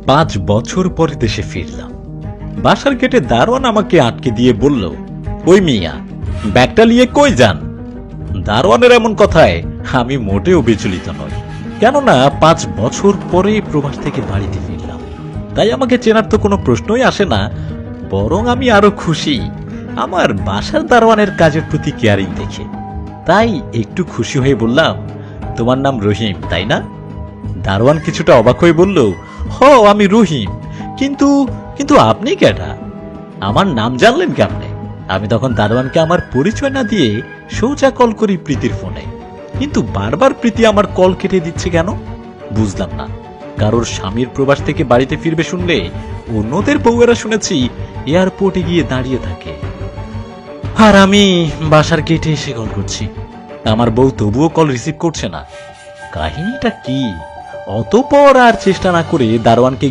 5 বছর পরে দেশে ফিরলাম। বাসার গেটে দারোয়ান আমাকে আটকে দিয়ে বলল, ওই মিয়া, ব্যাগটা নিয়ে কই যান? দারোয়ানের এমন কথায় আমি মোটেও বিচলিত নই, কেননা 5 বছর পরে প্রবাস থেকে বাড়িতে ফিরলাম। তাই আমাকে চেনার তো কোনো প্রশ্নই আসে না, বরং আমি আরো খুশি আমার বাসার দারোয়ানের কাজের প্রতি কেয়ারিং দেখে। তাই একটু খুশি হয়ে বললাম, তোমার নাম রহিম, তাই না? দারোয়ান কিছুটা অবাক হয়ে বলল, হ, আমি রহিম, কিন্তু কিন্তু আপনি কেডা? আমার নাম জানলেন কেমনে? আমি তখন দারোয়ানকে আমার পরিচয় না দিয়ে সোজা কল করি প্রীতির ফোনে, কিন্তু বারবার প্রীতি আমার কল কেটে দিচ্ছে কেন বুঝলাম না। কারোর স্বামীর প্রবাস থেকে বাড়িতে ফিরবে শুনলে অন্যদের বউয়েরা শুনেছি এয়ারপোর্টে গিয়ে দাঁড়িয়ে থাকে, আর আমি বাসার গেটে এসে কল করছি, আমার বউ তবুও কল রিসিভ করছে না। কাহিনীটা কি? অতঃপর আর চেষ্টা না করে দারোয়ানকে